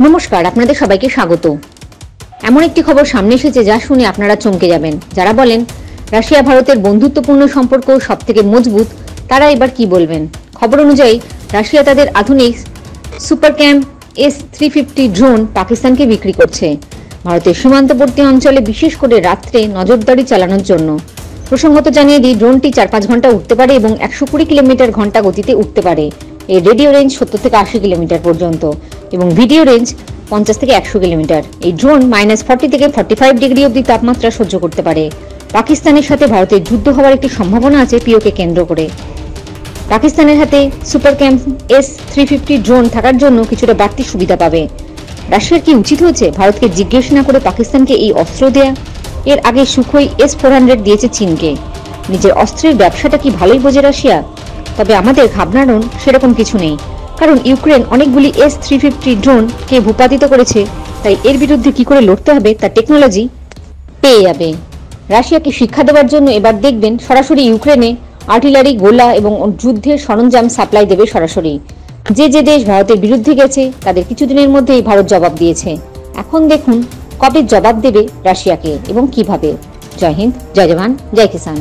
নমস্কার, আপনাদের সবাইকে স্বাগত। এমন একটি খবর সামনে এসেছে যা শুনে আপনারা চমকে যাবেন। যারা বলেন রাশিয়া ভারতের বন্ধুত্বপূর্ণ সম্পর্ক সবথেকে মজবুত, তারা এবার কি বলবেন। খবর অনুযায়ী রাশিয়া তাদের আধুনিক সুপারক্যাম S-350 ড্রোন পাকিস্তানকে বিক্রি করছে ভারতের সীমান্তবর্তী অঞ্চলে, বিশেষ করে রাত্রে নজরদারি চালানোর জন্য। প্রসঙ্গত জানিয়ে দিই, ড্রোনটি 4-5 ঘন্টা উঠতে পারে এবং 120 কিলোমিটার ঘন্টা গতিতে উঠতে পারে। এর রেডিও রেঞ্জ 70 থেকে 80 কিলোমিটার পর্যন্ত এবং ভিডিও রেঞ্জ 50 থেকে 100 কিলোমিটার। এই ড্রোন -40 থেকে 45 ডিগ্রি অবধি তাপমাত্রা সহ্য করতে পারে। পাকিস্তানের সাথে ভারতের যুদ্ধ হওয়ার একটি সম্ভাবনা আছে পিওকে কেন্দ্র করে। পাকিস্তানের হাতে সুপারক্যাম S-350 ড্রোন থাকার জন্য কিছুটা বাড়তি সুবিধা পাবে। রাশিয়ার কি উচিত হয়েছে ভারতকে জিজ্ঞেস না করে পাকিস্তানকে এই অস্ত্র দেয়া? এর আগে সুখোই S-400 দিয়েছে চীনকে। নিজের অস্ত্রের ব্যবসাটা কি ভালোই বোঝে রাশিয়া? তবে আমাদের ঘাবড়ানোর সেরকম কিছু নেই, কারণ ইউক্রেন অনেকগুলি S-350 ড্রোনকে ভূপাতিত করেছে। তাই এর বিরুদ্ধে কি করে লড়তে হবে তার টেকনোলজি পেয়ে যাবে। রাশিয়াকে শিক্ষা দেওয়ার জন্য এবার দেখবেন সরাসরি ইউক্রেনে আর্টিলারি, গোলা এবং যুদ্ধের সরঞ্জাম সাপ্লাই দেবে সরাসরি। যে দেশ ভারতের বিরুদ্ধে গেছে তাদের কিছুদিনের মধ্যেই ভারত জবাব দিয়েছে। এখন দেখুন কবে জবাব দেবে রাশিয়াকে এবং কিভাবে। জয় হিন্দ, জয় জওয়ান, জয় কিষান।